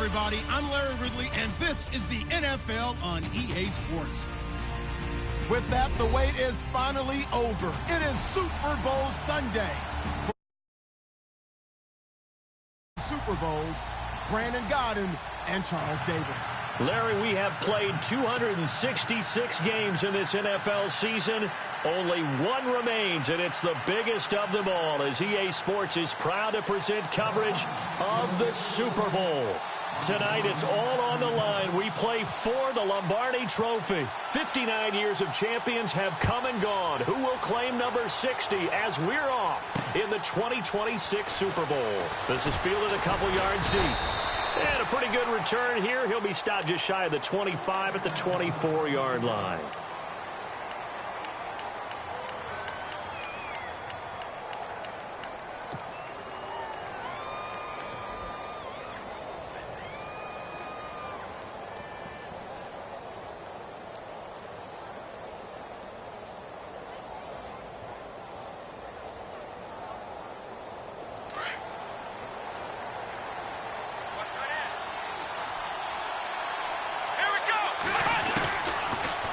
everybody. I'm Larry Ridley, and this is the NFL on EA Sports. With that, the wait is finally over. It is Super Bowl Sunday. Super Bowls, Brandon Godden and Charles Davis. Larry, we have played 266 games in this NFL season. Only one remains, and it's the biggest of them all, as EA Sports is proud to present coverage of the Super Bowl. Tonight, it's all on the line. We play for the Lombardi Trophy. 59 years of champions have come and gone. Who will claim number 60 as we're off in the 2026 Super Bowl? This is fielded a couple yards deep. And a pretty good return here. He'll be stopped just shy of the 25 at the 24-yard line.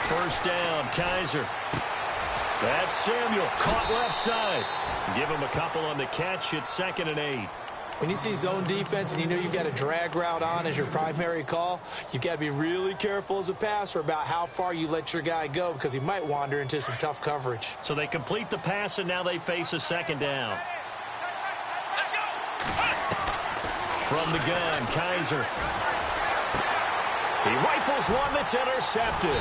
First down, Kaiser. That's Samuel, caught left side. Give him a couple on the catch. It's 2nd and 8. When you see zone defense and you know you've got a drag route on as your primary call, you've got to be really careful as a passer about how far you let your guy go because he might wander into some tough coverage. So they complete the pass, and now they face a 2nd down. From the gun, Kaiser. He rifles one that's intercepted.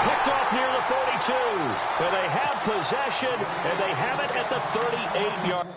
Picked off near the 42. And they have possession, and they have it at the 38-yard.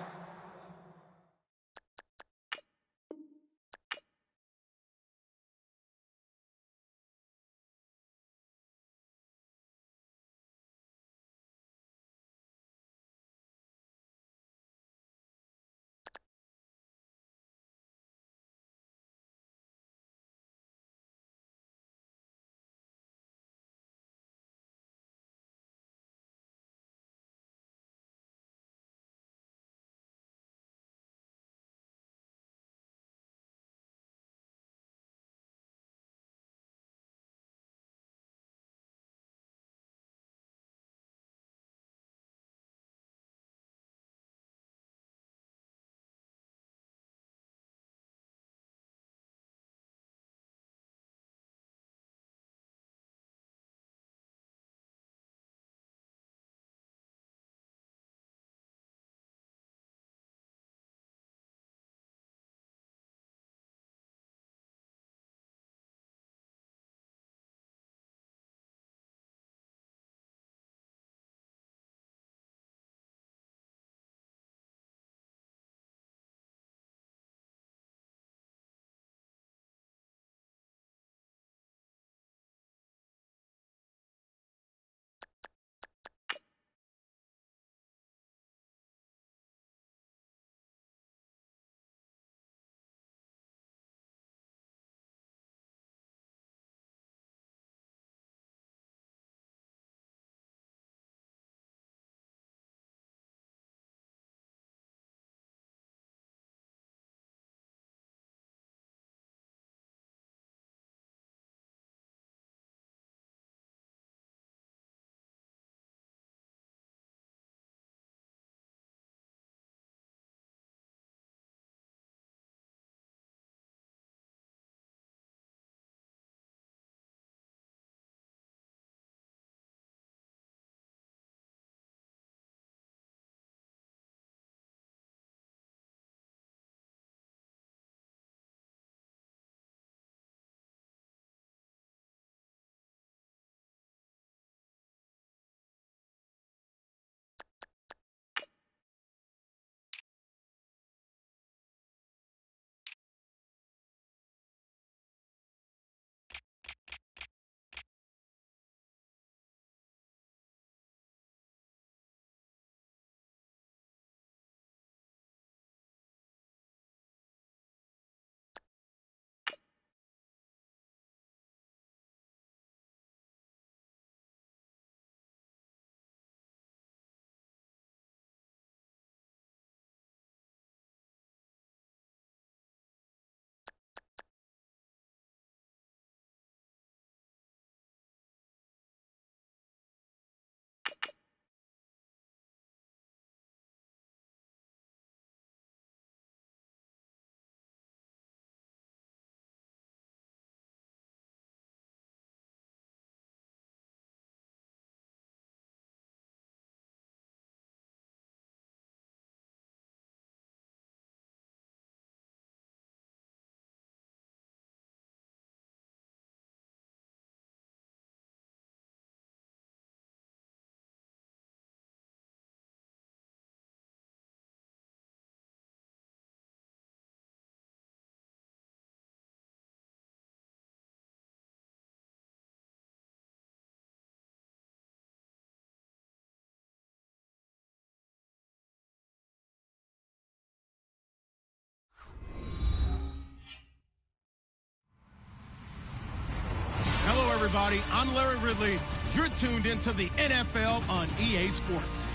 everybody. I'm Larry Ridley. You're tuned into the NFL on EA Sports.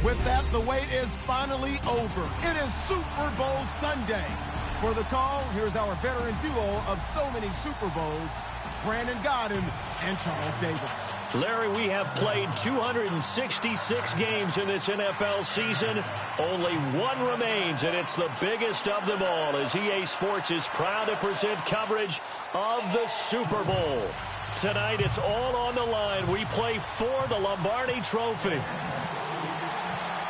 With that, the wait is finally over. It is Super Bowl Sunday. For the call, here's our veteran duo of so many Super Bowls, Brandon Godden and Charles Davis. Larry, we have played 266 games in this NFL season. Only one remains, and it's the biggest of them all, as EA Sports is proud to present coverage of the Super Bowl. Tonight, it's all on the line. We play for the Lombardi Trophy.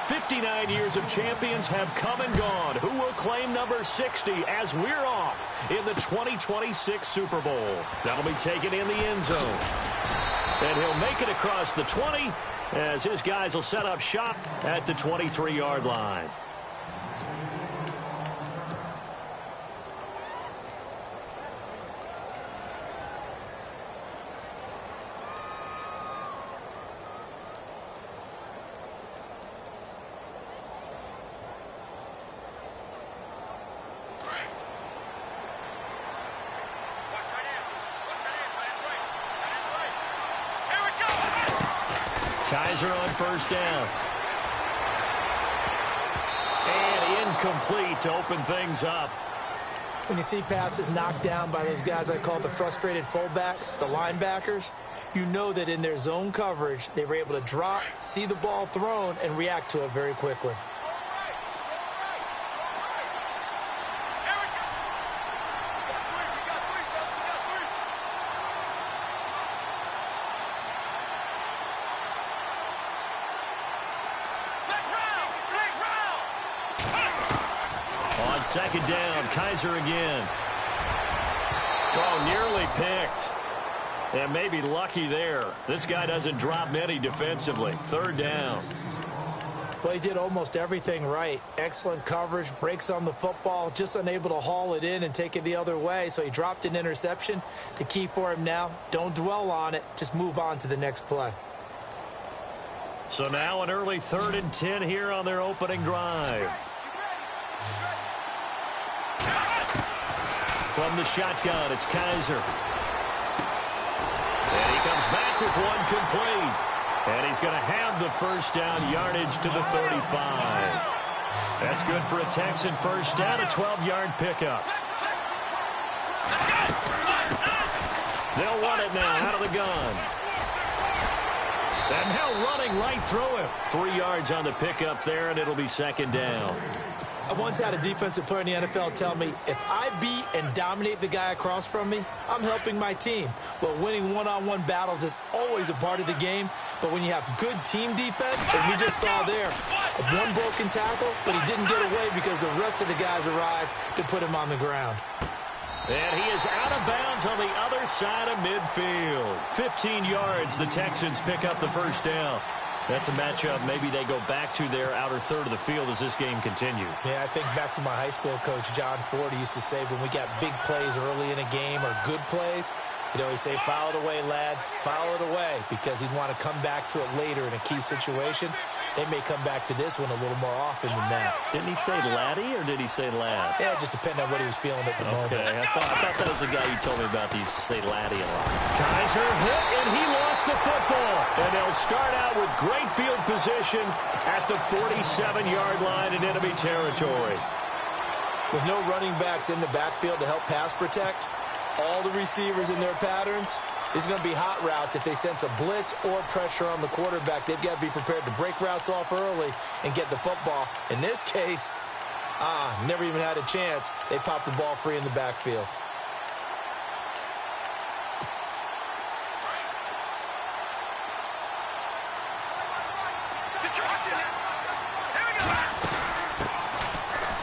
59 years of champions have come and gone. Who will claim number 60 as we're off in the 2026 Super Bowl? That'll be taken in the end zone. And he'll make it across the 20 as his guys will set up shop at the 23-yard line. Kaiser on first down. And incomplete to open things up. When you see passes knocked down by those guys I call the frustrated fullbacks, the linebackers, you know that in their zone coverage, they were able to drop, see the ball thrown, and react to it very quickly. Second down, Kaiser again. Oh, nearly picked. And maybe lucky there. This guy doesn't drop many defensively. Third down. Well, he did almost everything right. Excellent coverage, breaks on the football, just unable to haul it in and take it the other way. So he dropped an interception. The key for him now, don't dwell on it. Just move on to the next play. So now an early 3rd and 10 here on their opening drive. From the shotgun, it's Kaiser. And he comes back with one complete. And he's going to have the first down yardage to the 35. That's good for a Texan first down, a 12-yard pickup. They'll run it now out of the gun. And now running right through him. 3 yards on the pickup there, and it'll be second down. I once had a defensive player in the NFL tell me, if I beat and dominate the guy across from me, I'm helping my team. Well, winning one-on-one battles is always a part of the game, but when you have good team defense, as we just saw there, one broken tackle, but he didn't get away because the rest of the guys arrived to put him on the ground. And he is out of bounds on the other side of midfield. 15 yards, the Texans pick up the first down. That's a matchup maybe they go back to their outer third of the field as this game continues. Yeah, I think back to my high school coach, John Ford, used to say when we got big plays early in a game or good plays, you know, he'd say, file it away, lad, file it away, because he'd want to come back to it later in a key situation. They may come back to this one a little more often than that. Didn't he say laddie or did he say lad? Yeah, it just depended on what he was feeling at the moment. Okay, I thought that was the guy you told me about. He used to say laddie a lot. Kaiser hit, and he lost the football. And they'll start out with great field position at the 47-yard line in enemy territory. With no running backs in the backfield to help pass protect, all the receivers in their patterns, it's going to be hot routes. If they sense a blitz or pressure on the quarterback, they've got to be prepared to break routes off early and get the football. In this case, never even had a chance. They popped the ball free in the backfield.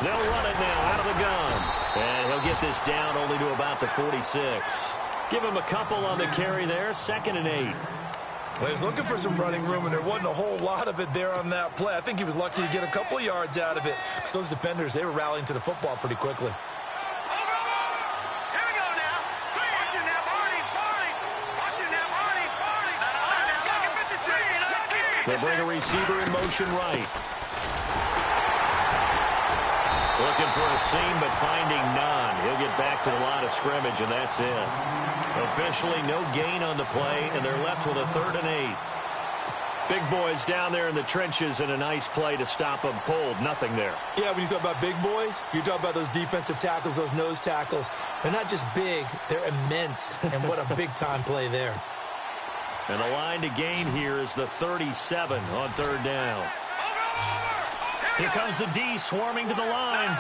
They'll run it now out of the gun. And he'll get this down only to about the 46. Give him a couple on the carry there. 2nd and 8. Well, he was looking for some running room, and there wasn't a whole lot of it there on that play. I think he was lucky to get a couple of yards out of it. Because those defenders, they were rallying to the football pretty quickly. They bring a receiver in motion right. Looks Looking for a seam, but finding none. He'll get back to the line of scrimmage, and that's it. Officially, no gain on the play, and they're left with a 3rd and 8. Big boys down there in the trenches, and a nice play to stop them cold. Nothing there. Yeah, when you talk about big boys, you're talking about those defensive tackles, those nose tackles. They're not just big, they're immense, and what a big-time play there. And the line to gain here is the 37 on 3rd down. Here comes the D swarming to the line.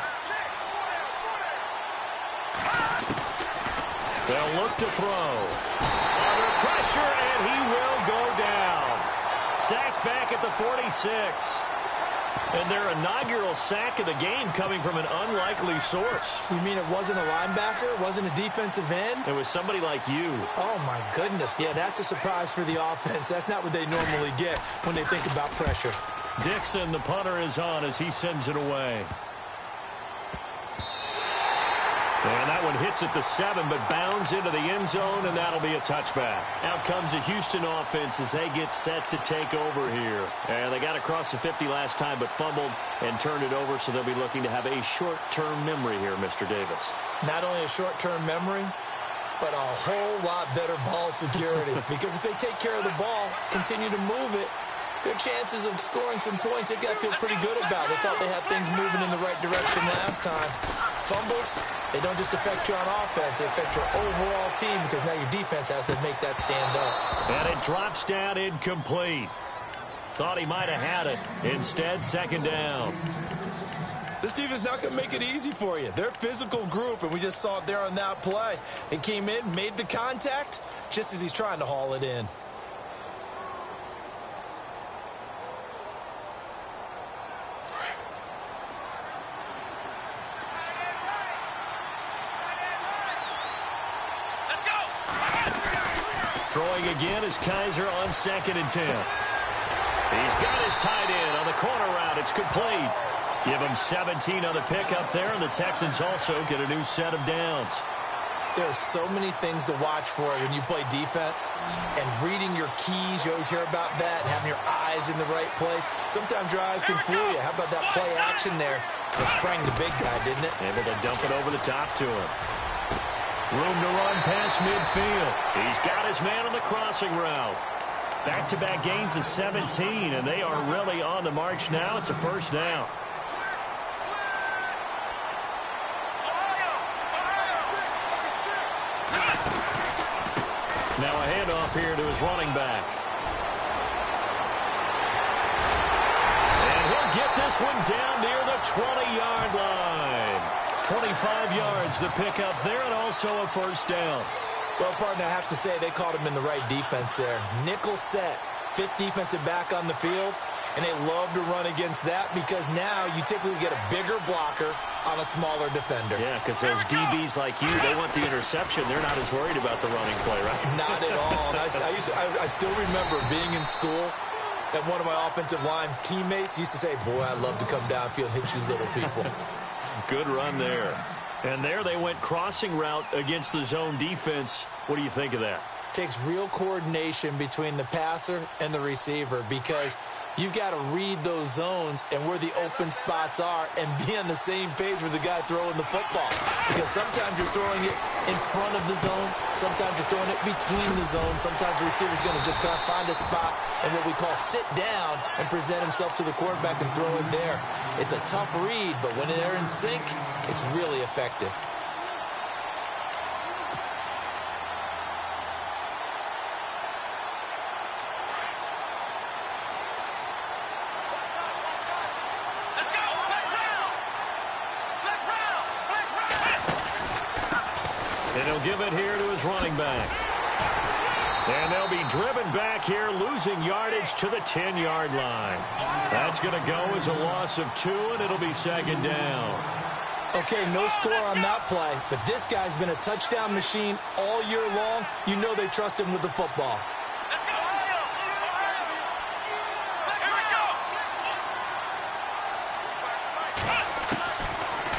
They'll look to throw. Under pressure, and he will go down. Sacked back at the 46. And their inaugural sack of the game coming from an unlikely source. You mean it wasn't a linebacker? It wasn't a defensive end? It was somebody like you. Oh, my goodness. Yeah, that's a surprise for the offense. That's not what they normally get when they think about pressure. Dixon, the punter, is on as he sends it away. And that one hits at the 7, but bounds into the end zone, and that'll be a touchback. Out comes the Houston offense as they get set to take over here. And they got across the 50 last time, but fumbled and turned it over, so they'll be looking to have a short-term memory here, Mr. Davis. Not only a short-term memory, but a whole lot better ball security. Because if they take care of the ball, continue to move it, their chances of scoring some points, they got to feel pretty good about. They thought they had things moving in the right direction last time. Fumbles, they don't just affect you on offense, they affect your overall team because now your defense has to make that stand up. And it drops down incomplete. Thought he might have had it. Instead, 2nd down. This defense not going to make it easy for you. They're a physical group, and we just saw it there on that play. It came in, made the contact, just as he's trying to haul it in. Throwing again is Kaiser on 2nd and 10. He's got his tight end on the corner route. It's complete. Give him 17 on the pickup there, and the Texans also get a new set of downs. There are so many things to watch for when you play defense, and reading your keys, you always hear about that, and having your eyes in the right place. Sometimes your eyes can fool you. How about that play action there? It sprang the big guy, didn't it? Able to dump it over the top to him. Room to run past midfield. He's got his man on the crossing route. Back-to-back gains of 17, and they are really on the march now. It's a 1st down. Now a handoff here to his running back. And he'll get this one down near the 20-yard line. 25 yards the pickup there, and also a 1st down. Well, partner, I have to say they caught him in the right defense there. Nickel set, 5th defensive back on the field, and they love to run against that because now you typically get a bigger blocker on a smaller defender. Yeah, because those DBs like you, they want the interception. They're not as worried about the running play, right? Not at all. And I still remember being in school, and one of my offensive line teammates used to say, boy, I'd love to come downfield and hit you little people. Good run there. And there they went crossing route against the zone defense. What do you think of that? Takes real coordination between the passer and the receiver because you've got to read those zones and where the open spots are and be on the same page with the guy throwing the football. Because sometimes you're throwing it in front of the zone. Sometimes you're throwing it between the zones. Sometimes the receiver's going to just kind of find a spot and what we call sit down and present himself to the quarterback and throw it there. It's a tough read, but when they're in sync, it's really effective. And he'll give it here to his running back. And they'll be driven back here, losing yardage to the 10-yard line. That's going to go as a loss of 2, and it'll be 2nd down. Okay, no score on that play, but this guy's been a touchdown machine all year long. You know they trust him with the football.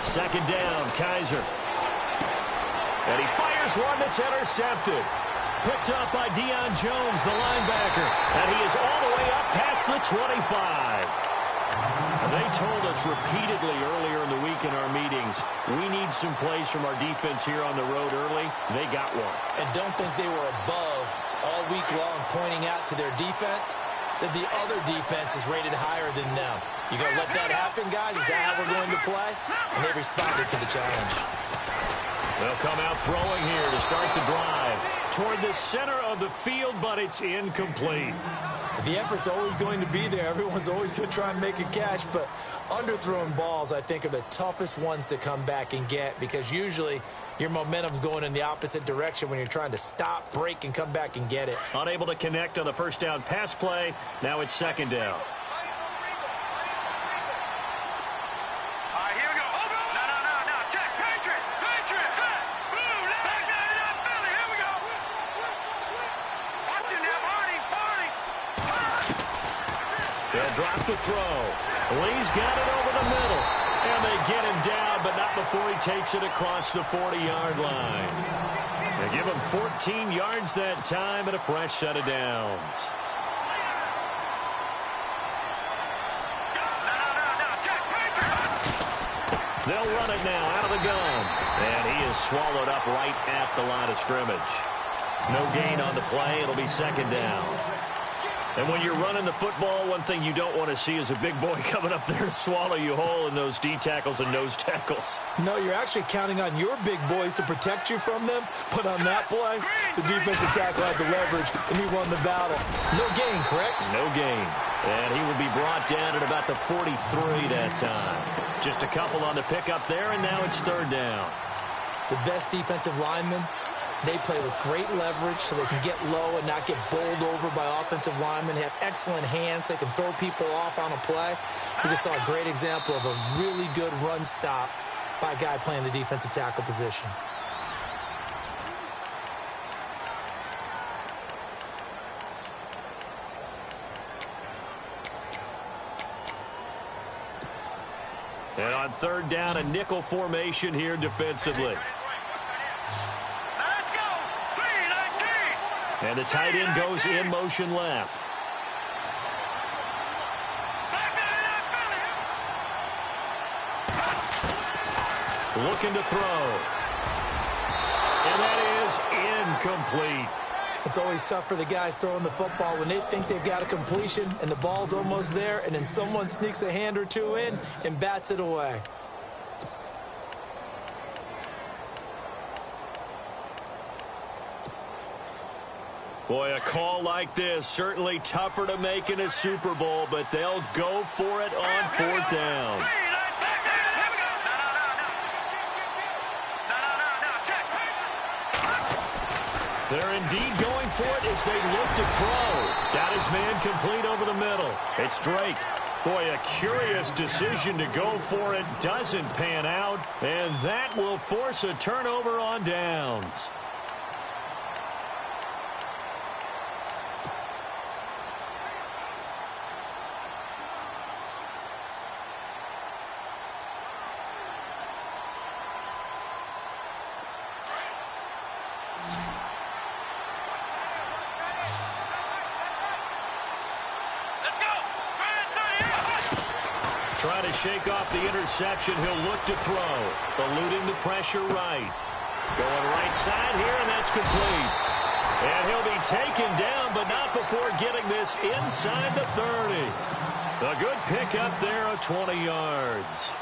Second down, Kaiser. And he fires one that's intercepted. Picked up by Deion Jones, the linebacker. And he is all the way up past the 25. They told us repeatedly earlier in the week in our meetings, we need some plays from our defense here on the road early. They got one. And don't think they were above all week long pointing out to their defense that the other defense is rated higher than them. You going to let that happen, guys? Is that how we're going to play? And they responded to the challenge. They'll come out throwing here to start the drive. Toward the center of the field, but it's incomplete. The effort's always going to be there. Everyone's always going to try and make a catch, but underthrown balls, I think, are the toughest ones to come back and get because usually your momentum's going in the opposite direction when you're trying to stop, break, and come back and get it. Unable to connect on the first down pass play. Now it's second down. They'll drop to throw. Lee's got it over the middle. And they get him down, but not before he takes it across the 40-yard line. They give him 14 yards that time and a fresh set of downs. They'll run it now out of the gun. And he is swallowed up right at the line of scrimmage. No gain on the play. It'll be second down. And when you're running the football, one thing you don't want to see is a big boy coming up there and swallow you whole in those D tackles and nose tackles. No, you're actually counting on your big boys to protect you from them. But on that play, the defensive tackle had the leverage, and he won the battle. No gain, correct? No gain. And he will be brought down at about the 43 that time. Just a couple on the pickup there, and now it's third down. The best defensive linemen, they play with great leverage so they can get low and not get bowled over by offensive linemen. They have excellent hands. They can throw people off on a play. We just saw a great example of a really good run stop by a guy playing the defensive tackle position. And on third down, a nickel formation here defensively. And the tight end goes in motion left. Looking to throw. And that is incomplete. It's always tough for the guys throwing the football when they think they've got a completion and the ball's almost there, and then someone sneaks a hand or two in and bats it away. Boy, a call like this, certainly tougher to make in a Super Bowl, but they'll go for it on fourth down. They're indeed going for it as they look to throw. Got his man complete over the middle. It's Drake. Boy, a curious decision to go for it. Doesn't pan out, and that will force a turnover on downs. Trying to shake off the interception. He'll look to throw. Eluding the pressure right. Going right side here, and that's complete. And he'll be taken down, but not before getting this inside the 30. A good pickup there of 20 yards.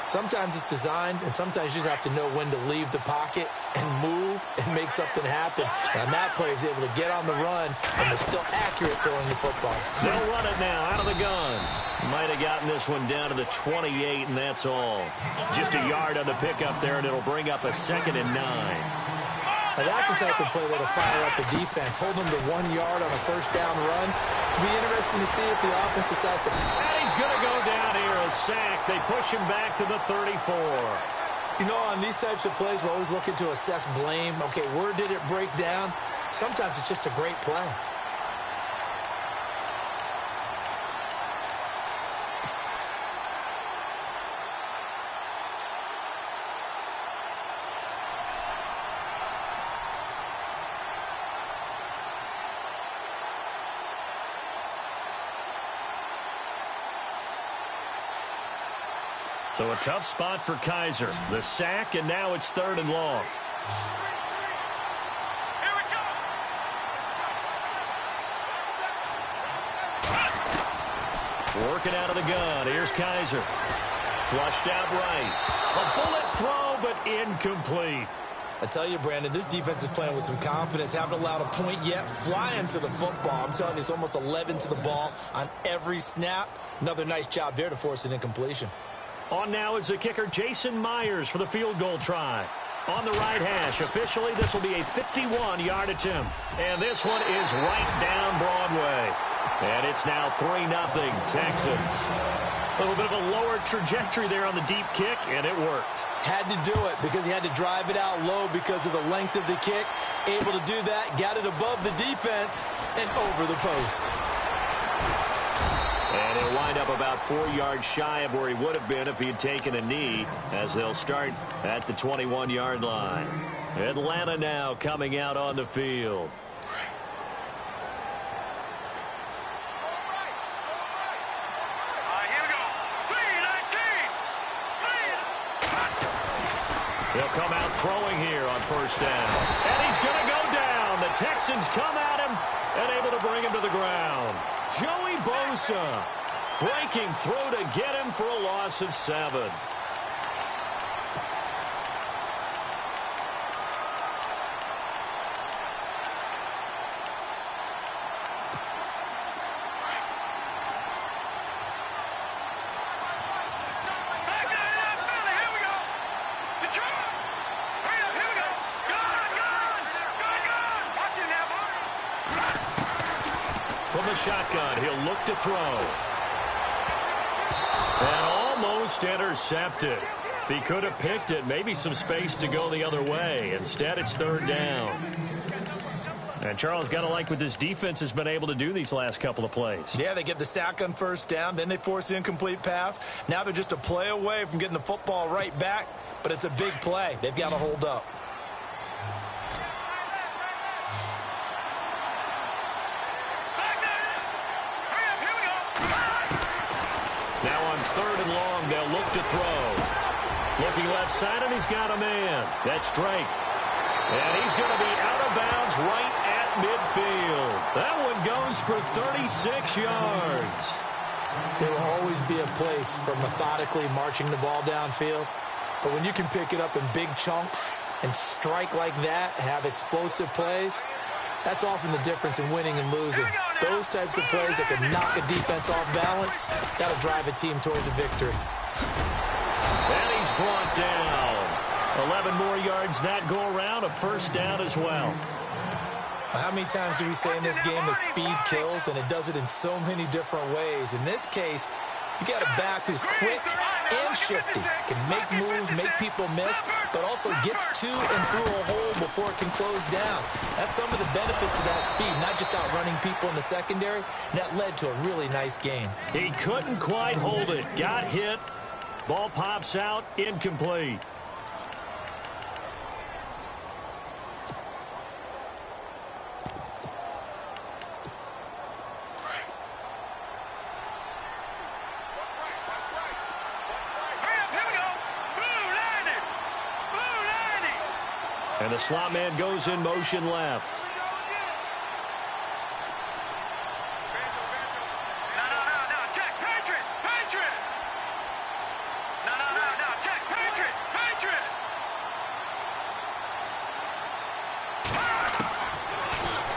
Sometimes it's designed, and sometimes you just have to know when to leave the pocket and move and make something happen. And that player is able to get on the run, and they're still accurate throwing the football. They'll run it now out of the gun. Might have gotten this one down to the 28, and that's all. Just a yard on the pickup there, and it'll bring up a 2nd and 9. Now that's the type of play that'll fire up the defense. Hold them to 1 yard on a first down run. It'll be interesting to see if the offense decides to... And he's going to go down here, a sack. They push him back to the 34. You know, on these types of plays, we're always looking to assess blame. Okay, where did it break down? Sometimes it's just a great play. So a tough spot for Kaiser. The sack, and now it's 3rd and long. Here we go. Working out of the gun. Here's Kaiser. Flushed out right. A bullet throw, but incomplete. I tell you, Brandon, this defense is playing with some confidence. Haven't allowed a point yet. Flying to the football. I'm telling you, it's almost 11 to the ball on every snap. Another nice job there to force an incompletion. On now is the kicker, Jason Myers, for the field goal try. On the right hash. Officially, this will be a 51-yard attempt. And this one is right down Broadway. And it's now 3-0 Texans. A little bit of a lower trajectory there on the deep kick, and it worked. Had to do it because he had to drive it out low because of the length of the kick. Able to do that, got it above the defense, and over the post. And he'll wind up about 4 yards shy of where he would have been if he had taken a knee, as they'll start at the 21-yard line. Atlanta now coming out on the field. He'll come out throwing here on 1st down. And he's going to go down. The Texans come at him and able to bring him to the ground. Joey Bosa breaking through to get him for a loss of 7. From the shotgun, he'll look to throw. And almost intercepted. If he could have picked it, maybe some space to go the other way. Instead, it's 3rd down. And Charles, got to like what this defense has been able to do these last couple of plays. Yeah, they get the sack on 1st down, then they force the incomplete pass. Now they're just a play away from getting the football right back, but it's a big play. They've got to hold up. Now on 3rd and long, they'll look to throw. Looking left side, and he's got a man. That's Drake. And he's going to be out of bounds right at midfield. That one goes for 36 yards. There will always be a place for methodically marching the ball downfield. But when you can pick it up in big chunks and strike like that, have explosive plays, that's often the difference in winning and losing. Those types of plays that can knock a defense off balance, that'll drive a team towards a victory. And he's brought down. 11 more yards that go around, a 1st down as well. How many times do we say in this game that speed kills, and it does it in so many different ways? In this case, you got a back who's quick and shifty, can make moves, make people miss, but also gets to and through a hole before it can close down. That's some of the benefits of that speed, not just outrunning people in the secondary. And that led to a really nice game. He couldn't quite hold it. Got hit. Ball pops out, incomplete. And the slot man goes in motion left.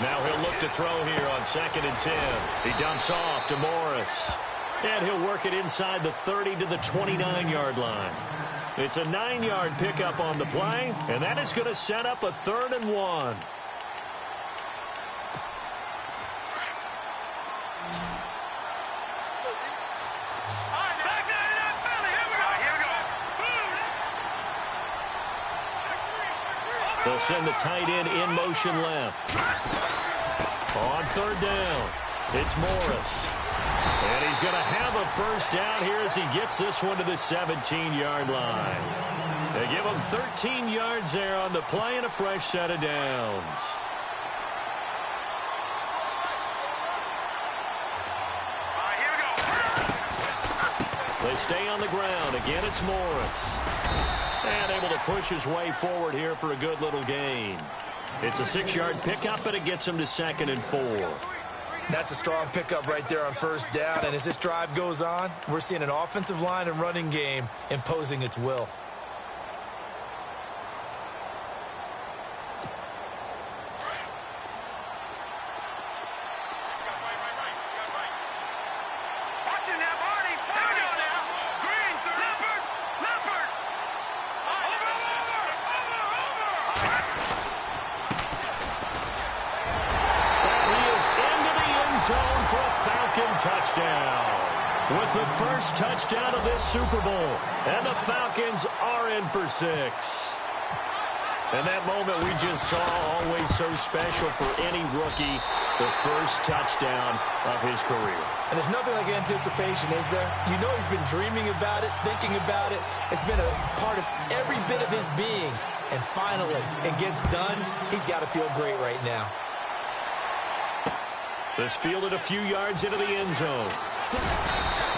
Now he'll look to throw here on 2nd and 10. He dumps off to Morris. And he'll work it inside the 30 to the 29-yard line. It's a 9-yard pickup on the play, and that is going to set up a 3rd and 1. They'll send the tight end in motion left. On 3rd down, it's Morris. And he's going to have a 1st down here as he gets this one to the 17-yard line. They give him 13 yards there on the play and a fresh set of downs. They stay on the ground. Again, it's Morris. And able to push his way forward here for a good little gain. It's a 6-yard pickup, but it gets him to 2nd and 4. That's a strong pickup right there on first down. And as this drive goes on, we're seeing an offensive line and running game imposing its will. With the first touchdown of this Super Bowl. And the Falcons are in for 6. And that moment we just saw, always so special for any rookie, the first touchdown of his career. And there's nothing like anticipation, is there? You know he's been dreaming about it, thinking about it. It's been a part of every bit of his being. And finally, it gets done. He's got to feel great right now. This fielded a few yards into the end zone.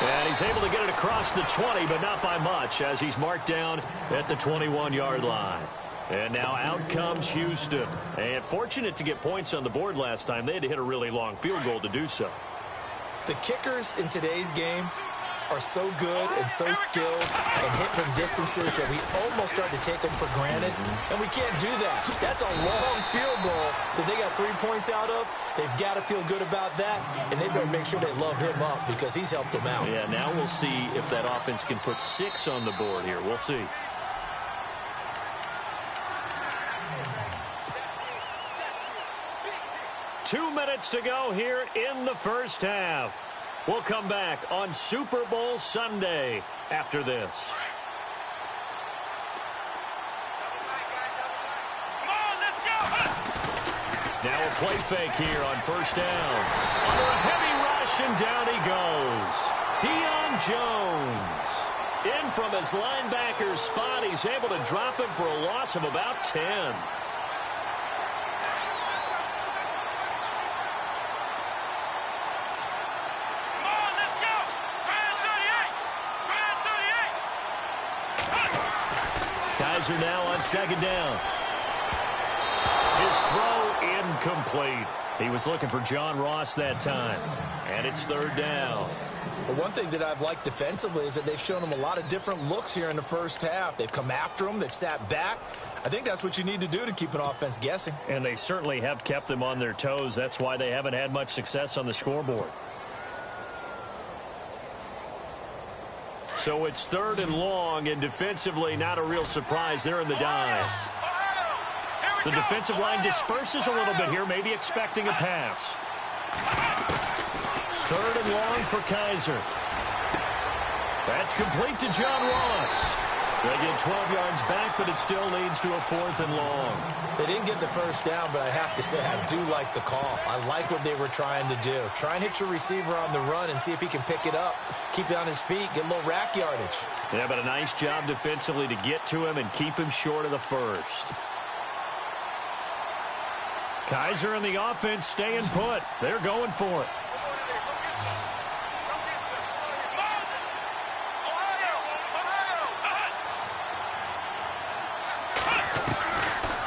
And he's able to get it across the 20, but not by much, as he's marked down at the 21-yard line. And now out comes Houston. And fortunate to get points on the board last time. They had to hit a really long field goal to do so. The kickers in today's game are so good and so skilled and hit from distances that we almost start to take them for granted. And we can't do that. That's a long field goal that they got 3 points out of. They've got to feel good about that, and they better make sure they love him up because he's helped them out. Yeah, now we'll see if that offense can put 6 on the board here. We'll see. Two minutes to go here in the first half. We'll come back on Super Bowl Sunday after this. Now a play fake here on first down. Under a heavy rush, and down he goes. Deion Jones. In from his linebacker spot. He's able to drop him for a loss of about 10. Kaiser now on second down. His throw incomplete. He was looking for John Ross that time. And it's third down. But one thing that I've liked defensively is that they've shown him a lot of different looks here in the first half. They've come after him. They've sat back. I think that's what you need to do to keep an offense guessing. And they certainly have kept them on their toes. That's why they haven't had much success on the scoreboard. So it's third and long, and defensively not a real surprise. They're in the dive. The defensive line disperses a little bit here, maybe expecting a pass. Third and long for Kaiser. That's complete to John Ross. They get 12 yards back, but it still leads to a fourth and long. They didn't get the first down, but I have to say I do like the call. I like what they were trying to do. Try and hit your receiver on the run and see if he can pick it up, keep it on his feet, get a little rack yardage. Yeah, but a nice job defensively to get to him and keep him short of the first. Kaiser and the offense staying put. They're going for it.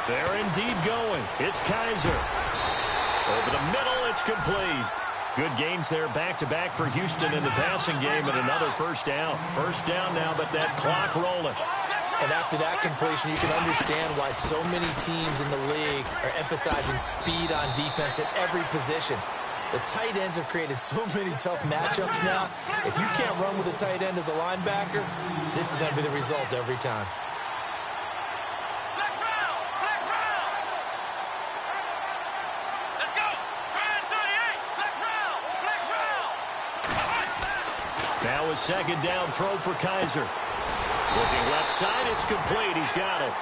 They're indeed going. It's Kaiser. Over the middle, it's complete. Good gains there back-to-back for Houston in the passing game, and another first down. First down now, but that clock rolling. And after that completion, you can understand why so many teams in the league are emphasizing speed on defense at every position. The tight ends have created so many tough matchups now. If you can't run with a tight end as a linebacker, this is going to be the result every time. Now a second down throw for Kaiser. Looking left side, it's complete. He's got it.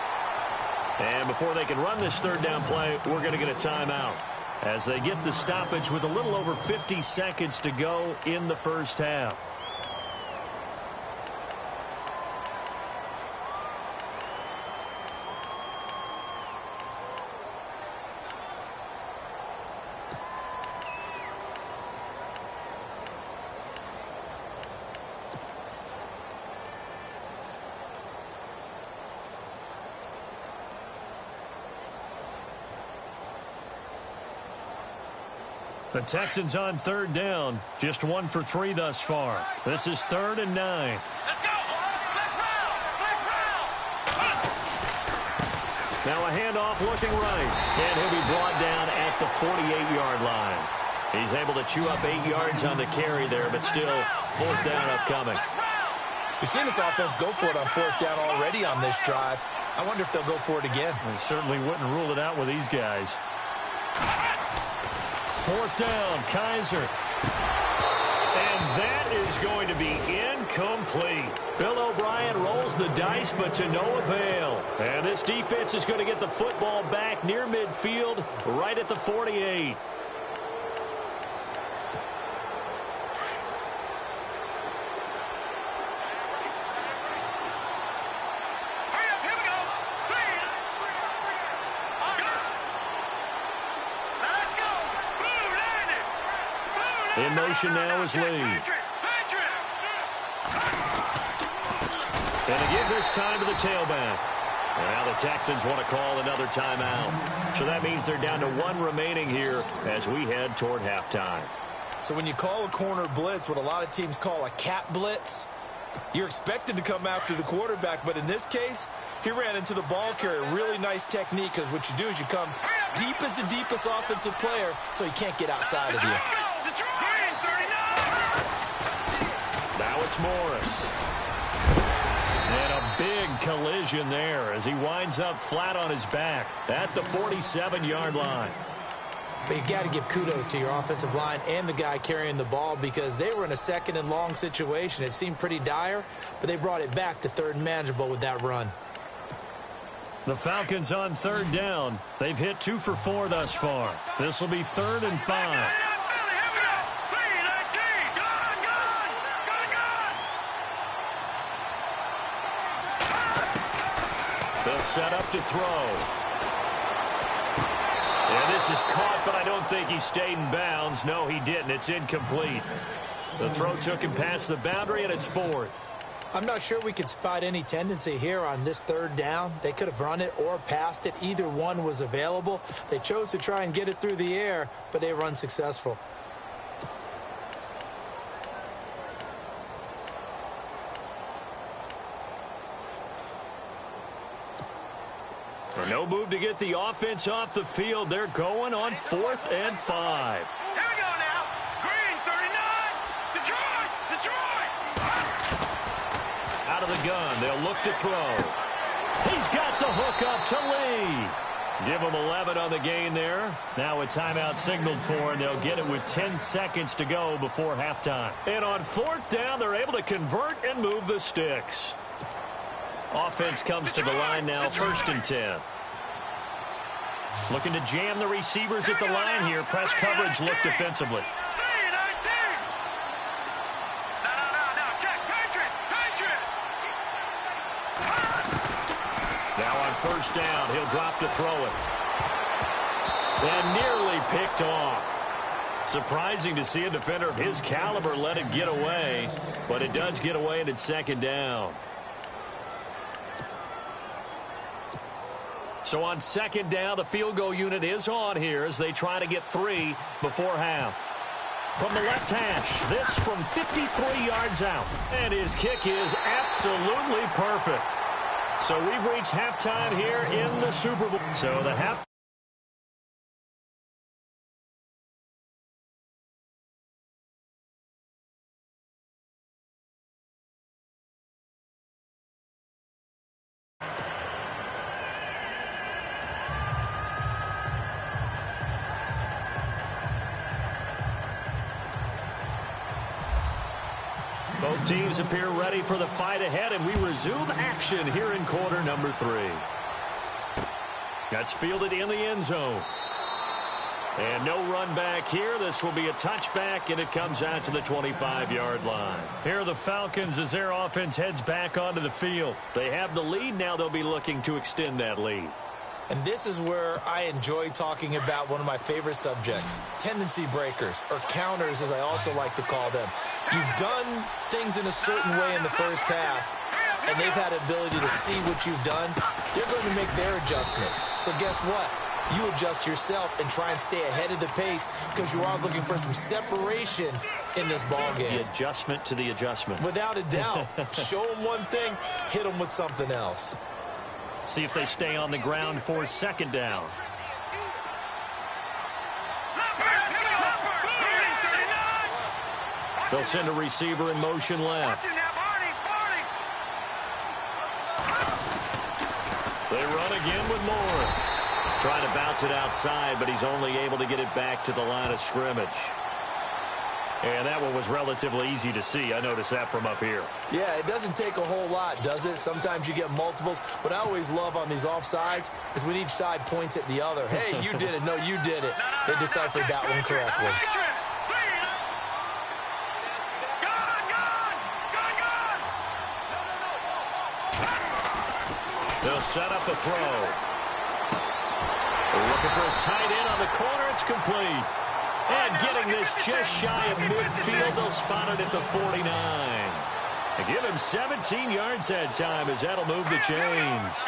And before they can run this third down play, we're going to get a timeout as they get the stoppage with a little over 50 seconds to go in the first half. The Texans on third down. Just 1 for 3 thus far. This is 3rd and 9. Now a handoff looking right. And he'll be brought down at the 48-yard line. He's able to chew up 8 yards on the carry there, but still 4th down upcoming. We've seen this offense go for it on 4th down already on this drive. I wonder if they'll go for it again. They certainly wouldn't rule it out with these guys. 4th down, Kaiser. And that is going to be incomplete. Bill O'Brien rolls the dice, but to no avail. And this defense is going to get the football back near midfield, right at the 48. In motion now is Lee. And again this time to the tailback. Now the Texans want to call another timeout. So that means they're down to 1 remaining here as we head toward halftime. So when you call a corner blitz, what a lot of teams call a cat blitz, you're expected to come after the quarterback. But in this case, he ran into the ball carrier. Really nice technique, because what you do is you come deep as the deepest offensive player so he can't get outside of you. Now it's Morris. And a big collision there as he winds up flat on his back at the 47-yard line. But you got to give kudos to your offensive line and the guy carrying the ball, because they were in a 2nd and long situation. It seemed pretty dire, but they brought it back to 3rd and manageable with that run. The Falcons on 3rd down. They've hit 2 for 4 thus far. This will be 3rd and 5. They'll set up to throw. And this is caught, but I don't think he stayed in bounds. No, he didn't. It's incomplete. The throw took him past the boundary, and it's 4th. I'm not sure we could spot any tendency here on this 3rd down. They could have run it or passed it. Either one was available. They chose to try and get it through the air, but they were unsuccessful. No move to get the offense off the field. They're going on 4th and 5. Here we go now. Green, 39. Detroit. Out of the gun. They'll look to throw. He's got the hook up to Lee. Give him 11 on the gain there. Now a timeout signaled for, and they'll get it with 10 seconds to go before halftime. And on 4th down, they're able to convert and move the sticks. Offense comes to the line now, 1st and 10. Looking to jam the receivers at the line here. Press coverage look defensively. Now on 1st down, he'll drop to throw it. And nearly picked off. Surprising to see a defender of his caliber let it get away, but it does get away and it's 2nd down. So on 2nd down, the field goal unit is on here as they try to get 3 before half. From the left hash, this from 53 yards out. And his kick is absolutely perfect. So we've reached halftime here in the Super Bowl. So the half. Both teams appear ready for the fight ahead, and we resume action here in quarter number 3. That's fielded in the end zone. And no run back here. This will be a touchback, and it comes out to the 25-yard line. Here are the Falcons as their offense heads back onto the field. They have the lead. Now they'll be looking to extend that lead. And this is where I enjoy talking about one of my favorite subjects, tendency breakers, or counters as I also like to call them. You've done things in a certain way in the first half, and they've had the ability to see what you've done. They're going to make their adjustments. So guess what? you adjust yourself and try and stay ahead of the pace because you are looking for some separation in this ball game. The adjustment to the adjustment. Without a doubt. Show them one thing, hit them with something else. See if they stay on the ground for second down. They'll send a receiver in motion left. They run again with Morris. Trying to bounce it outside, but he's only able to get it back to the line of scrimmage. And that one was relatively easy to see. I noticed that from up here. Yeah, it doesn't take a whole lot, does it? Sometimes you get multiples. What I always love on these offsides is when each side points at the other. Hey, you did it. No, you did it. They deciphered that one correctly. They'll set up a throw. Looking for his tight end on the corner. It's complete. And getting this just shy of midfield. They'll spot it at the 49. And give him 17 yards that time as that'll move the chains.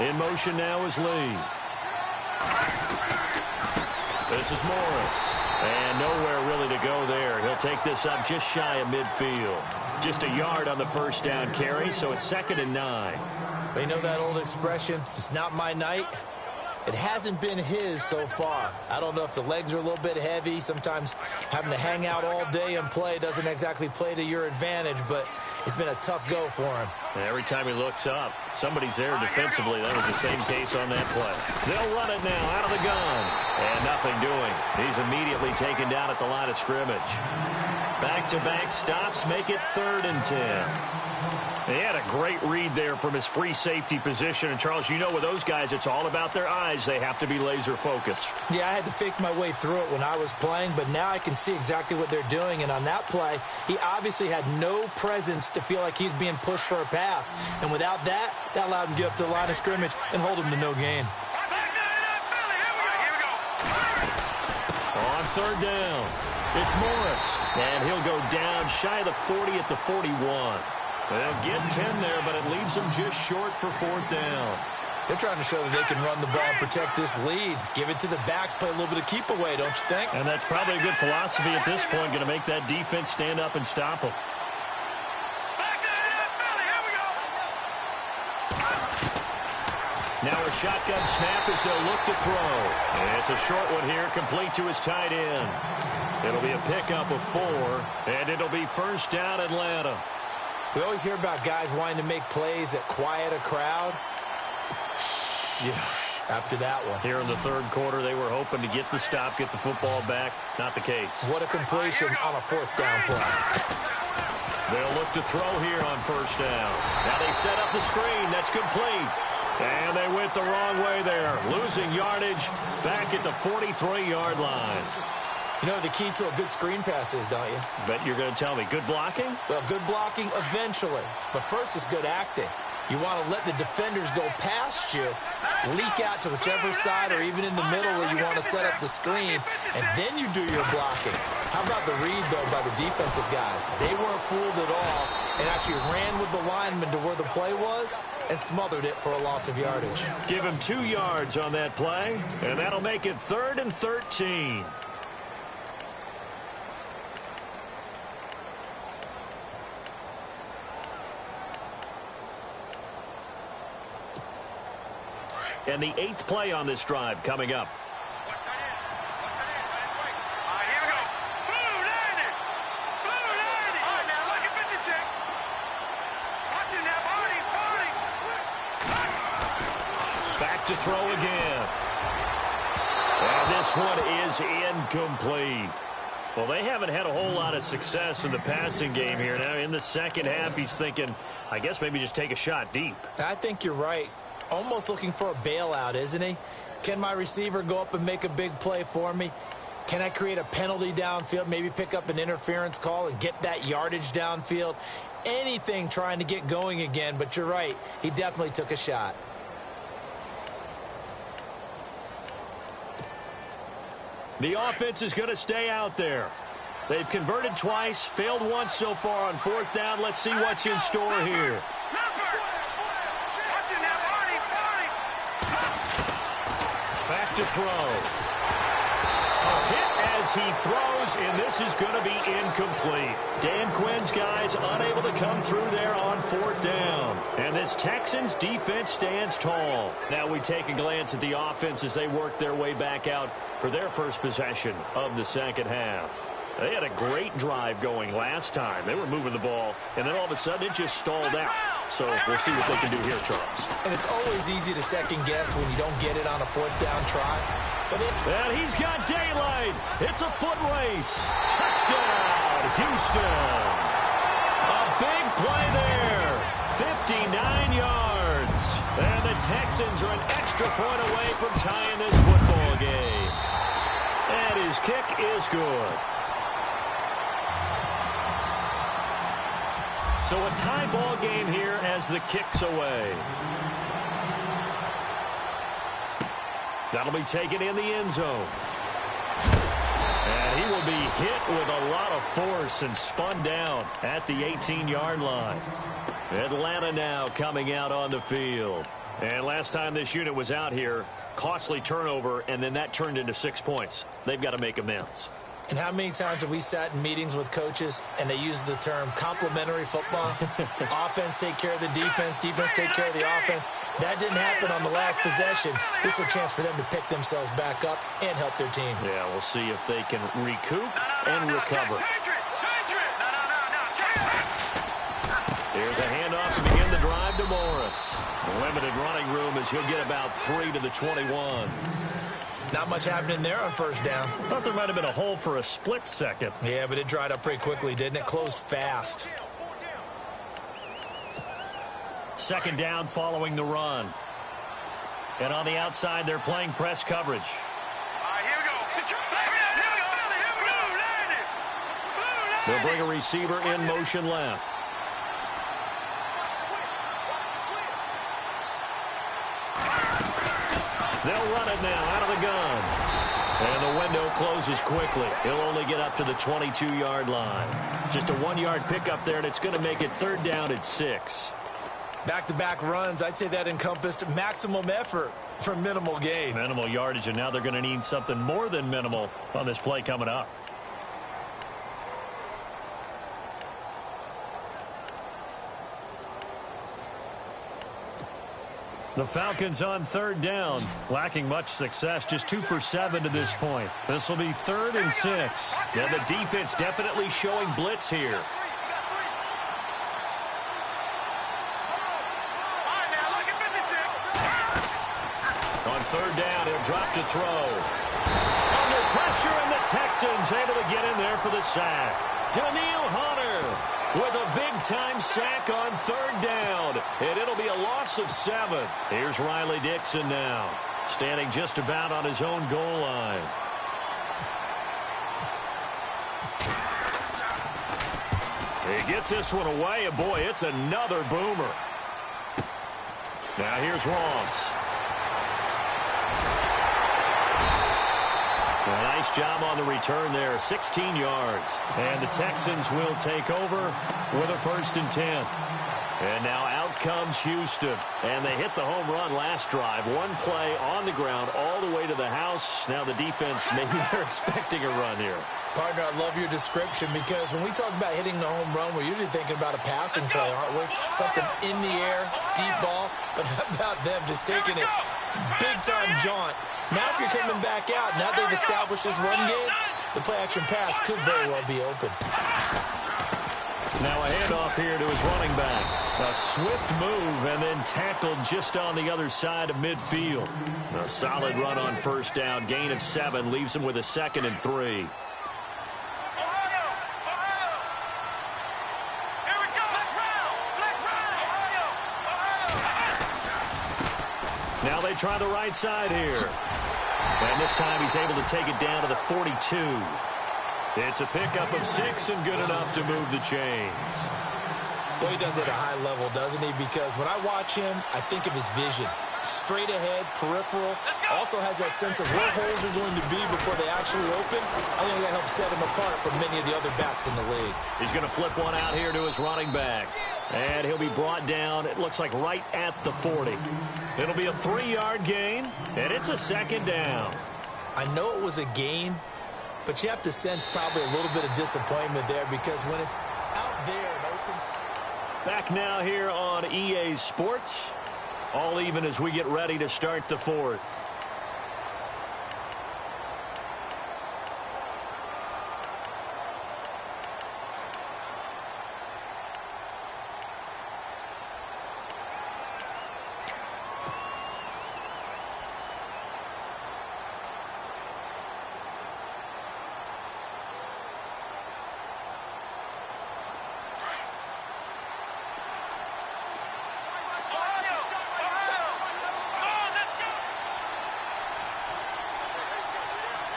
In motion now is Lee. This is Morris. And nowhere really to go there. He'll take this up just shy of midfield. Just a yard on the first down carry, so it's 2nd and 9. You know that old expression, it's not my night? It hasn't been his so far. I don't know if the legs are a little bit heavy. Sometimes having to hang out all day and play doesn't exactly play to your advantage, but it's been a tough go for him. Every time he looks up, somebody's there defensively. That was the same case on that play. They'll run it now out of the gun. And nothing doing. He's immediately taken down at the line of scrimmage. Back-to-back stops make it 3rd and 10. He had a great read there from his free safety position. And, Charles, you know with those guys, it's all about their eyes. They have to be laser-focused. Yeah, I had to fake my way through it when I was playing, but now I can see exactly what they're doing. And on that play, he obviously had no presence to feel like he's being pushed for a pass. And without that, that allowed him to get up to the line of scrimmage and hold him to no gain. On 3rd down, it's Morris. And he'll go down shy of the 40 at the 41. They'll get 10 there, but it leaves them just short for 4th down. They're trying to show that they can run the ball and protect this lead. Give it to the backs, play a little bit of keep away, don't you think? And that's probably a good philosophy at this point, going to make that defense stand up and stop them. Now a shotgun snap as they'll look to throw. And it's a short one here, complete to his tight end. It'll be a pickup of 4, and it'll be 1st down Atlanta. We always hear about guys wanting to make plays that quiet a crowd. Yeah, after that one. Here in the 3rd quarter, they were hoping to get the stop, get the football back. Not the case. What a completion on a 4th down play. They'll look to throw here on 1st down. Now they set up the screen. That's complete. And they went the wrong way there. Losing yardage back at the 43-yard line. You know what the key to a good screen pass is, don't you? Bet you're going to tell me. Good blocking? Well, good blocking eventually. But first is good acting. You want to let the defenders go past you, leak out to whichever side or even in the middle where you want to set up the screen, and then you do your blocking. How about the read, though, by the defensive guys? They weren't fooled at all and actually ran with the lineman to where the play was and smothered it for a loss of yardage. Give him 2 yards on that play, and that'll make it 3rd and 13. And the 8th play on this drive coming up. Back to throw again. And this one is incomplete. Well, they haven't had a whole lot of success in the passing game here. Now, in the second half, he's thinking, I guess maybe just take a shot deep. I think you're right. Almost looking for a bailout, isn't he? Can my receiver go up and make a big play for me? Can I create a penalty downfield, maybe pick up an interference call and get that yardage downfield? Anything trying to get going again, but you're right. He definitely took a shot. The offense is going to stay out there. They've converted twice, failed once so far on 4th down. Let's see what's in store here. to throw. A hit as he throws, and this is going to be incomplete. Dan Quinn's guys unable to come through there on 4th down. And this Texans defense stands tall. Now we take a glance at the offense as they work their way back out for their first possession of the second half. They had a great drive going last time. They were moving the ball, and then all of a sudden it just stalled out. So we'll see what they can do here, Charles. And it's always easy to second guess when you don't get it on a 4th down try. And he's got daylight. It's a foot race. Touchdown, Houston. A big play there. 59 yards. And the Texans are an extra point away from tying this football game. And his kick is good. So a tie ball game here as the kick's away. That'll be taken in the end zone. And he will be hit with a lot of force and spun down at the 18-yard line. Atlanta now coming out on the field. And last time this unit was out here, costly turnover, and then that turned into 6 points. They've got to make amends. And how many times have we sat in meetings with coaches and they use the term complementary football? Offense take care of the defense, defense take care of the offense. That didn't happen on the last possession. This is a chance for them to pick themselves back up and help their team. Yeah, we'll see if they can recoup and recover. Here's a handoff to begin the drive to Morris. Limited running room as he'll get about 3 to the 21. Not much happening there on 1st down. Thought there might have been a hole for a split second. Yeah, but it dried up pretty quickly, didn't it? Closed fast. 2nd down following the run. And on the outside, they're playing press coverage. They'll bring a receiver in motion left. They'll run it now out of the gun. And the window closes quickly. He'll only get up to the 22-yard line. Just a 1-yard pickup there, and it's going to make it 3rd down at 6. Back-to-back runs, I'd say that encompassed maximum effort for minimal gain. Minimal yardage, and now they're going to need something more than minimal on this play coming up. The Falcons on 3rd down, lacking much success, just 2 for 7 to this point. This will be 3rd and 6. And the defense definitely showing blitz here. On 3rd down, he'll drop to throw. Under pressure, and the Texans able to get in there for the sack. Daniil Hunter with a big-time sack on 3rd down. And it'll be a loss of 7. Here's Riley Dixon now, standing just about on his own goal line. He gets this one away, and boy, it's another boomer. Now here's Ross. A nice job on the return there, 16 yards. And the Texans will take over with a 1st and 10. And now out comes Houston. And they hit the home run last drive. 1 play on the ground all the way to the house. Now the defense, maybe they're expecting a run here. Partner, I love your description because when we talk about hitting the home run, we're usually thinking about a passing play, aren't we? Something in the air, deep ball. But how about them just taking it big-time jaunt? Now if you're coming back out, now they've established this run game, the play-action pass could very well be open. Now a handoff here to his running back. A swift move and then tackled just on the other side of midfield. A solid run on 1st down. Gain of 7 leaves him with a 2nd and 3. Now they try the right side here. And this time he's able to take it down to the 42. It's a pickup of 6 and good enough to move the chains. Well, he does it at a high level, doesn't he? Because when I watch him, I think of his vision. straight ahead, peripheral. Also has that sense of where holes are going to be before they actually open. I think that helps set him apart from many of the other backs in the league. He's going to flip one out here to his running back. And he'll be brought down, it looks like right at the 40. It'll be a 3-yard gain, and it's a second down. I know it was a gain, but you have to sense probably a little bit of disappointment there because when it's out there, it opens. Back now here on EA Sports. All even as we get ready to start the fourth.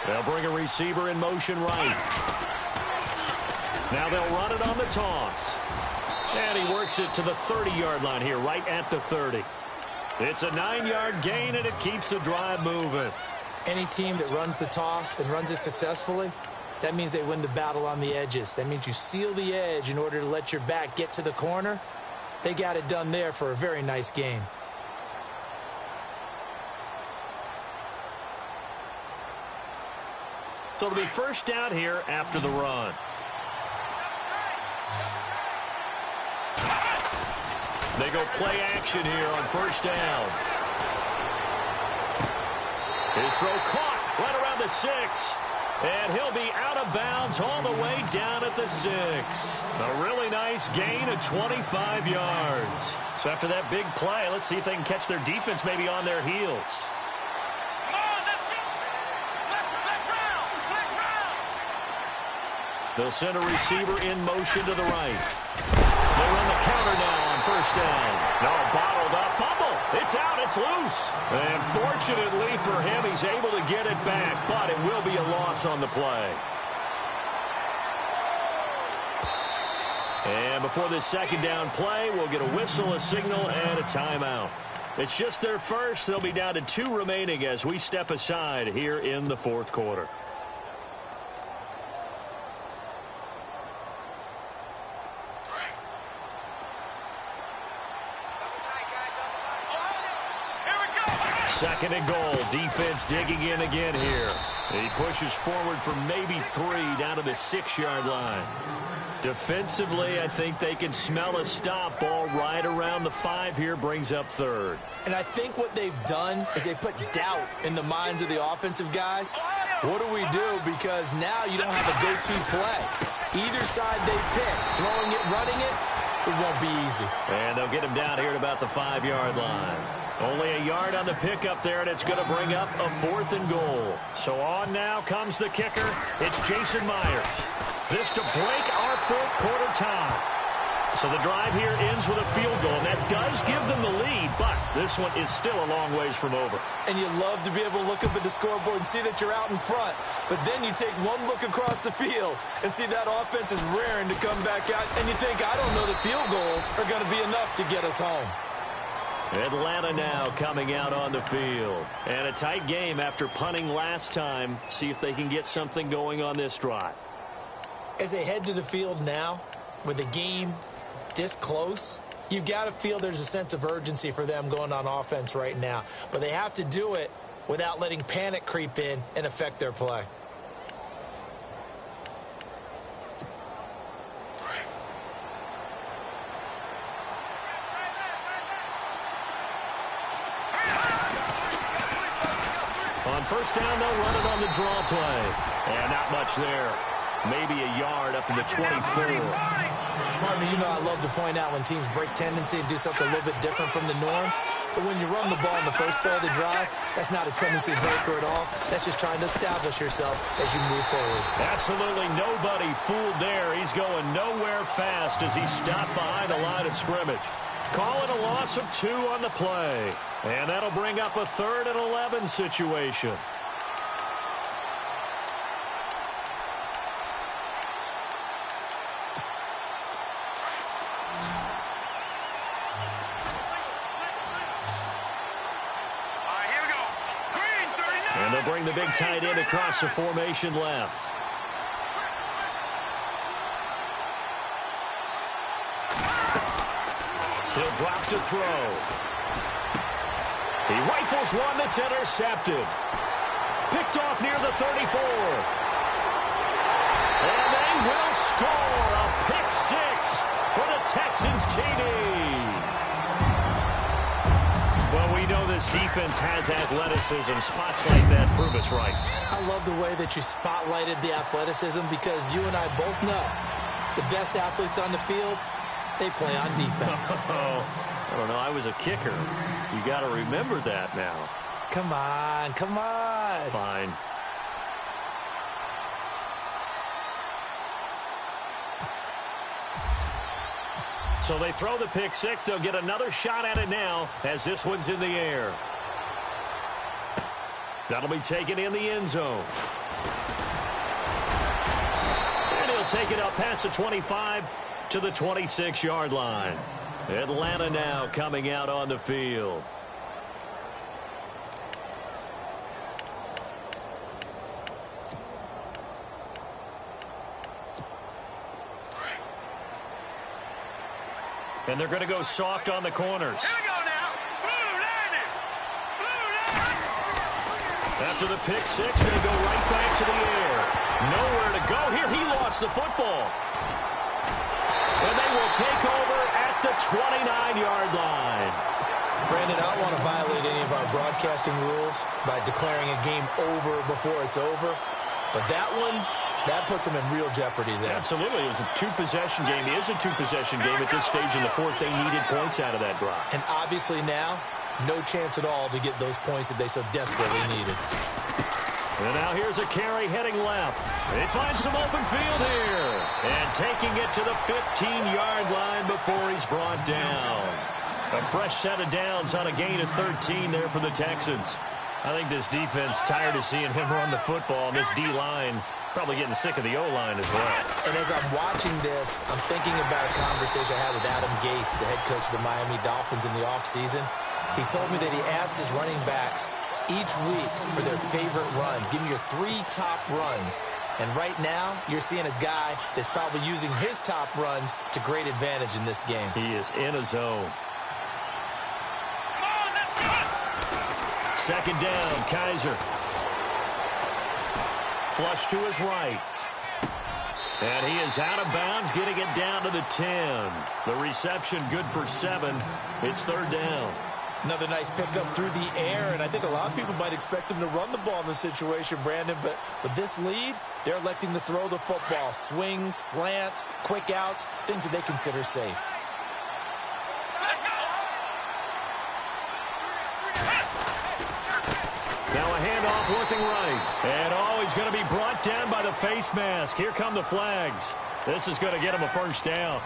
They'll bring a receiver in motion right. Now they'll run it on the toss. And he works it to the 30-yard line here, right at the 30. It's a 9-yard gain, and it keeps the drive moving. Any team that runs the toss and runs it successfully, that means they win the battle on the edges. That means you seal the edge in order to let your back get to the corner. They got it done there for a very nice gain. So it'll be first down here after the run. They go play action here on first down. His throw caught right around the 6. And he'll be out of bounds all the way down at the 6. A really nice gain of 25 yards. So after that big play, let's see if they can catch their defense maybe on their heels. They'll send a receiver in motion to the right. They run the counter now on first down. No, bottled up. Fumble. It's out. It's loose. And fortunately for him, he's able to get it back, but it will be a loss on the play. And before this second down play, we'll get a whistle, a signal, and a timeout. It's just their first. They'll be down to 2 remaining as we step aside here in the fourth quarter. Second and goal. Defense digging in again here. He pushes forward for maybe 3 down to the 6-yard line. Defensively, I think they can smell a stop. Ball right around the 5 here, brings up third. And I think what they've done is they put doubt in the minds of the offensive guys. What do we do? Because now you don't have a go-to play. Either side they pick, throwing it, running it, it won't be easy. And they'll get him down here at about the 5-yard line. Only a yard on the pickup there, and it's going to bring up a 4th and goal. So on now comes the kicker. It's Jason Myers. This to break our fourth quarter tie. So the drive here ends with a field goal, and that does give them the lead, but this one is still a long ways from over. And you love to be able to look up at the scoreboard and see that you're out in front, but then you take one look across the field and see that offense is raring to come back out, and you think, I don't know that field goals are going to be enough to get us home. Atlanta now coming out on the field. And a tight game after punting last time. See if they can get something going on this drive. As they head to the field now, with the game this close, you've got to feel there's a sense of urgency for them going on offense right now. But they have to do it without letting panic creep in and affect their play. On first down, they'll run it on the draw play. And not much there. Maybe a yard up to the 24. Partner, you know I love to point out when teams break tendency and do something a little bit different from the norm. But when you run the ball in the first play of the drive, that's not a tendency breaker at all. That's just trying to establish yourself as you move forward. Absolutely nobody fooled there. He's going nowhere fast as he stopped behind the line of scrimmage. Call it a loss of 2 on the play. And that'll bring up a 3rd and 11 situation. They'll bring the big tight end across the formation left. He'll drop to throw. He rifles one that's intercepted. Picked off near the 34. And they will score a pick six for the Texans TD. Well, we know this defense has athleticism. Spots like that prove us right. I love the way that you spotlighted the athleticism because you and I both know the best athletes on the field, they play on defense. I don't know. I was a kicker. You got to remember that now. Come on, come on. Fine. So they throw the pick six. They'll get another shot at it now as this one's in the air. That'll be taken in the end zone. And he'll take it up past the 25 to the 26-yard line. Atlanta now coming out on the field. And they're going to go soft on the corners. Here we go now. Blue landing. Blue landing. After the pick six, they go right back to the air. Nowhere to go here. He lost the football. And they will take over at the 29-yard line. Brandon, I don't want to violate any of our broadcasting rules by declaring a game over before it's over. But that one, that puts him in real jeopardy there. Absolutely. It was a two-possession game. It is a two-possession game at this stage in the fourth. They needed points out of that drive. And obviously now, no chance at all to get those points that they so desperately needed. And now here's a carry heading left. They find some open field here. And taking it to the 15-yard line before he's brought down. A fresh set of downs on a gain of 13 there for the Texans. I think this defense tired of seeing him run the football, and this D-line probably getting sick of the O-line as well. And as I'm watching this, I'm thinking about a conversation I had with Adam Gase, the head coach of the Miami Dolphins in the offseason. He told me that he asked his running backs each week for their favorite runs. Give me your 3 top runs. And right now, you're seeing a guy that's probably using his top runs to great advantage in this game. He is in a zone. Second down, Kaiser. Flush to his right. And he is out of bounds, getting it down to the 10. The reception good for 7. It's third down. Another nice pickup through the air, and I think a lot of people might expect him to run the ball in this situation, Brandon, but with this lead, they're electing to throw the football. Swings, slants, quick outs, things that they consider safe. Now a handoff working right. And he's going to be brought down by the face mask. Here come the flags. This is going to get him a first down.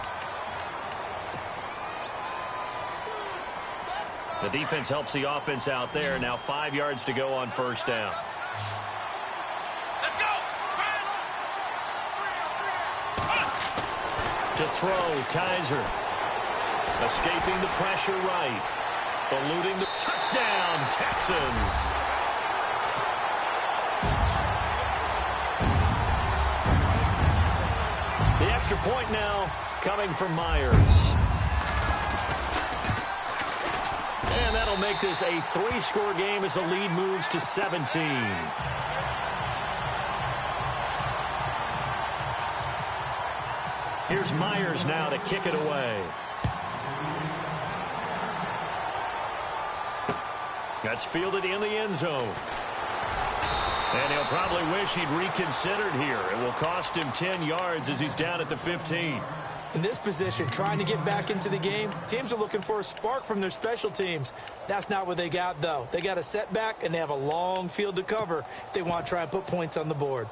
The defense helps the offense out there. Now 5 yards to go on first down. Let's go. To throw, Kaiser. Escaping the pressure right. Eluding the touchdown, Texans. The extra point now coming from Myers. And that'll make this a 3-score game as the lead moves to 17. Here's Myers now to kick it away. That's fielded in the end zone. And he'll probably wish he'd reconsidered here. It will cost him 10 yards as he's down at the 15. In this position, trying to get back into the game, teams are looking for a spark from their special teams. That's not what they got, though. They got a setback, and they have a long field to cover if they want to try and put points on the board.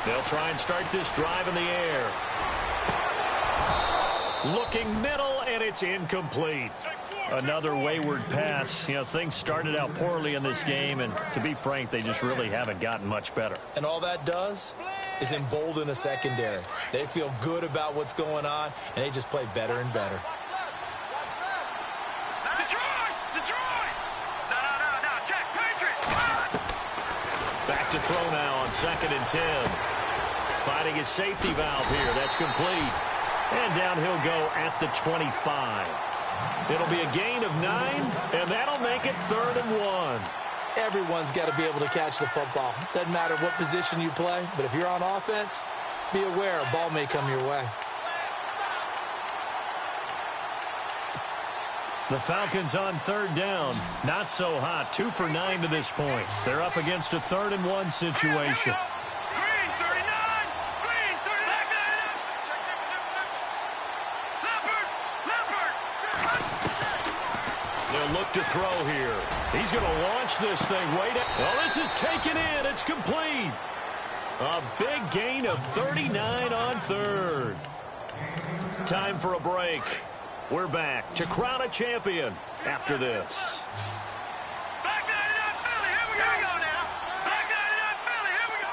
They'll try and start this drive in the air. Looking middle, and it's incomplete. Another wayward pass. You know, things started out poorly in this game, and to be frank, they just really haven't gotten much better. And all that does is embolden a secondary. They feel good about what's going on, and they just play better and better. Back to throw now on 2nd and 10. Finding his safety valve here. That's complete. And down he'll go at the 25. It'll be a gain of 9, and that'll make it 3rd and 1. Everyone's got to be able to catch the football. Doesn't matter what position you play, but if you're on offense, be aware a ball may come your way. The Falcons on 3rd down. Not so hot. 2 for 9 to this point. They're up against a 3rd and 1 situation. Green 39. Green 39. Leopard. They'll look to throw here. He's going to launch this thing way down. Well, this is taken in. It's complete. A big gain of 39 on 3rd. Time for a break. We're back to crown a champion after this. Black 99 Philly. Here we go now. Black 99 Philly. Here we go.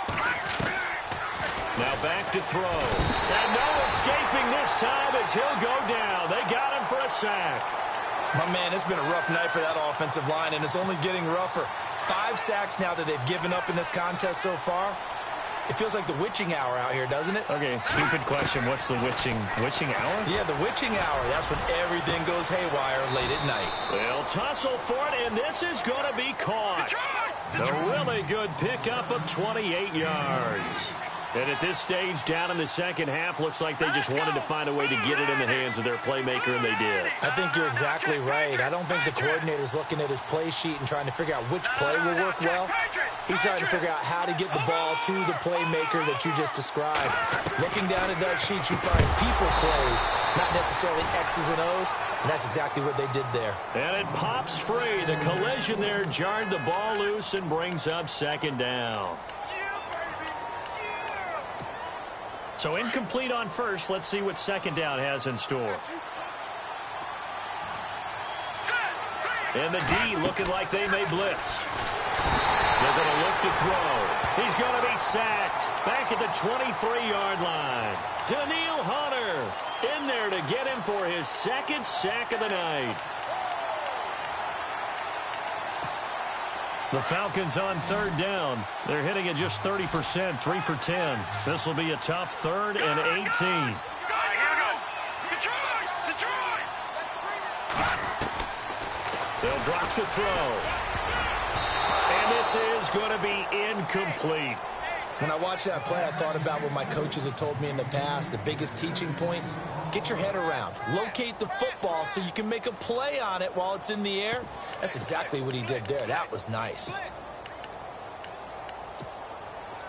Now back to throw. And no escaping this time as he'll go down. They got him for a sack. My man, it's been a rough night for that offensive line, and it's only getting rougher. 5 sacks now that they've given up in this contest so far. It feels like the witching hour out here, doesn't it? Okay, stupid question. What's the witching hour? Yeah, the witching hour. That's when everything goes haywire late at night. They'll tussle for it, and this is going to be caught. A really good pickup of 28 yards. And at this stage, down in the second half, looks like they just wanted to find a way to get it in the hands of their playmaker, and they did. I think you're exactly right. I don't think the coordinator's looking at his play sheet and trying to figure out which play will work well. He's trying to figure out how to get the ball to the playmaker that you just described. Looking down at that sheet, you find people plays, not necessarily X's and O's, and that's exactly what they did there. And it pops free. The collision there jarred the ball loose and brings up 2nd down. So incomplete on 1st. Let's see what 2nd down has in store. And the D looking like they may blitz. They're going to look to throw. He's going to be sacked back at the 23-yard line. Daniil Hunter in there to get him for his 2nd sack of the night. The Falcons on 3rd down. They're hitting at just 30%, 3 for 10. This will be a tough 3rd and 18. Detroit! They'll drop to throw. And this is going to be incomplete. When I watched that play, I thought about what my coaches had told me in the past. The biggest teaching point, get your head around. Locate the football so you can make a play on it while it's in the air. That's exactly what he did there. That was nice.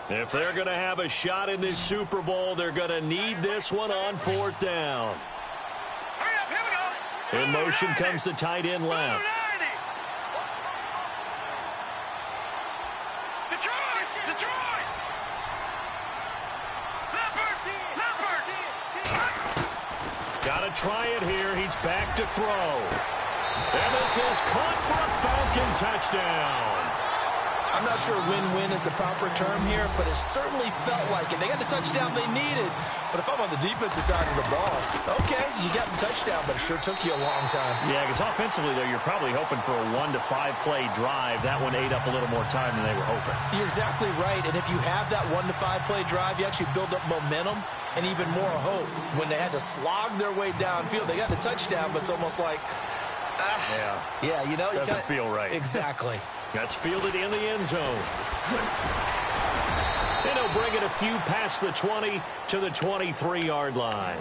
If they're going to have a shot in this Super Bowl, they're going to need this one on 4th down. Hurry up, here we go. In motion comes the tight end left. Detroit! Got to try it here. He's back to throw. And this is caught for a Falcon touchdown. I'm not sure win-win is the proper term here, but it certainly felt like it. They got the touchdown they needed. But if I'm on the defensive side of the ball, okay, you got the touchdown, but it sure took you a long time. Yeah, because offensively, though, you're probably hoping for a 1 to 5 play drive. That one ate up a little more time than they were hoping. You're exactly right. And if you have that 1 to 5 play drive, you actually build up momentum and even more hope. When they had to slog their way downfield, they got the touchdown, but it's almost like, yeah, you know, doesn't feel right. Exactly. That's fielded in the end zone. And he'll bring it a few past the 20 to the 23-yard line.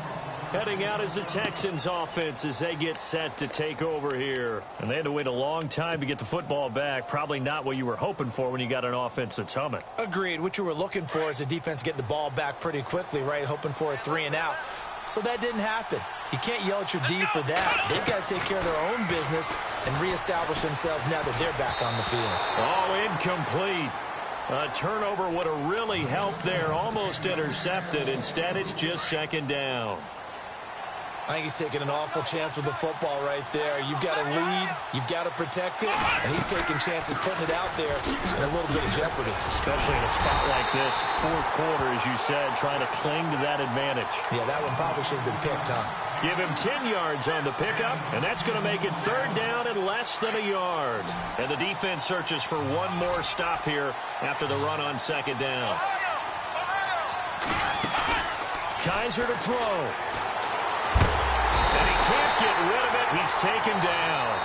Heading out is the Texans offense as they get set to take over here. And they had to wait a long time to get the football back. Probably not what you were hoping for when you got an offense that's humming. Agreed. What you were looking for is the defense getting the ball back pretty quickly, right? Hoping for a 3 and out. So that didn't happen. You can't yell at your D for that. They've got to take care of their own business and reestablish themselves now that they're back on the field. Oh, incomplete. A turnover would have really helped there. Almost intercepted. Instead, it's just 2nd down. I think he's taking an awful chance with the football right there. You've got to lead, you've got to protect it, and he's taking chances putting it out there in a little bit of jeopardy. Especially in a spot like this, fourth quarter, as you said, trying to cling to that advantage. Yeah, that one probably should have been picked, huh? Give him 10 yards on the pickup, and that's going to make it third down and less than a yard. And the defense searches for one more stop here after the run on second down. Kaiser to throw. And he can't get rid of it. He's taken down.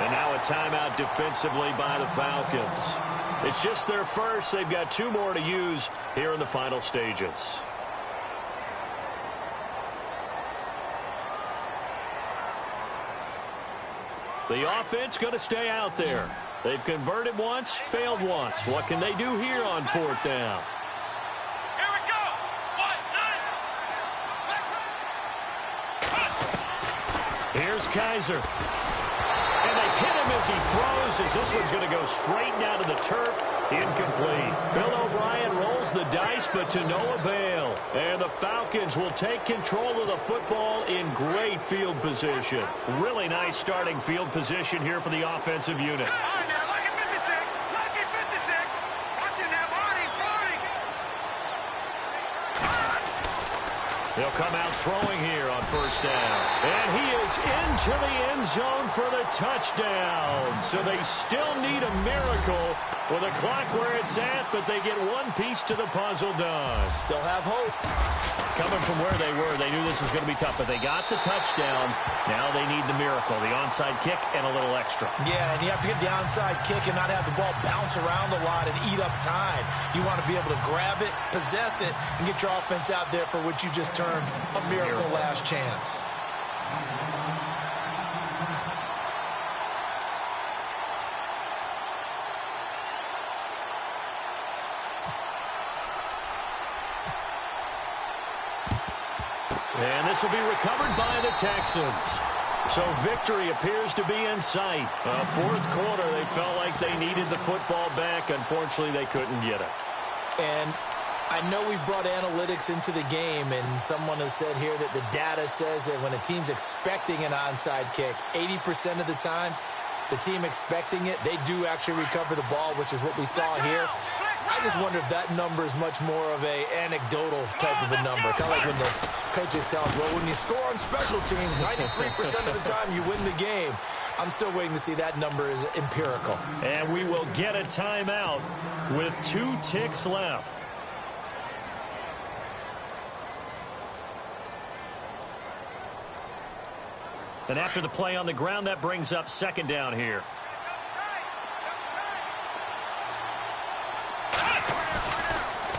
And now a timeout defensively by the Falcons. It's just their first. They've got 2 more to use here in the final stages. The offense going to stay out there. They've converted once, failed once. What can they do here on fourth down? Here we go. 1, 9. Here's Kaiser. And they hit him as he throws, as this one's going to go straight down to the turf. Incomplete. Bill O'Brien rolls the dice, but to no avail. And the Falcons will take control of the football in great field position. Really nice starting field position here for the offensive unit. All right, now, lucky 56. Lucky 56. Watch it now, Barney. He'll come out throwing here on first down. And he is into the end zone for the touchdown. So they still need a miracle with a clock where it's at, but they get one piece to the puzzle done. Still have hope. Coming from where they were, they knew this was going to be tough, but they got the touchdown. Now they need the miracle, the onside kick and a little extra. Yeah, and you have to get the onside kick and not have the ball bounce around a lot and eat up time. You want to be able to grab it, possess it, and get your offense out there for what you just termed a miracle last chance. And this will be recovered by the Texans. So victory appears to be in sight. Fourth quarter, they felt like they needed the football back. Unfortunately, they couldn't get it. And I know we brought analytics into the game, and someone has said here that the data says that when a team's expecting an onside kick, 80% of the time, the team expecting it, they do actually recover the ball, which is what we saw here. I just wonder if that number is much more of a anecdotal type of a number. Kind of like when the coaches tell us, well, when you score on special teams, 93% of the time you win the game. I'm still waiting to see that number is empirical. And we will get a timeout with 2 ticks left. And after the play on the ground, that brings up second down here.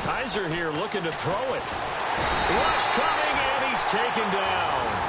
Kaiser here looking to throw it. Rush coming, and he's taken down.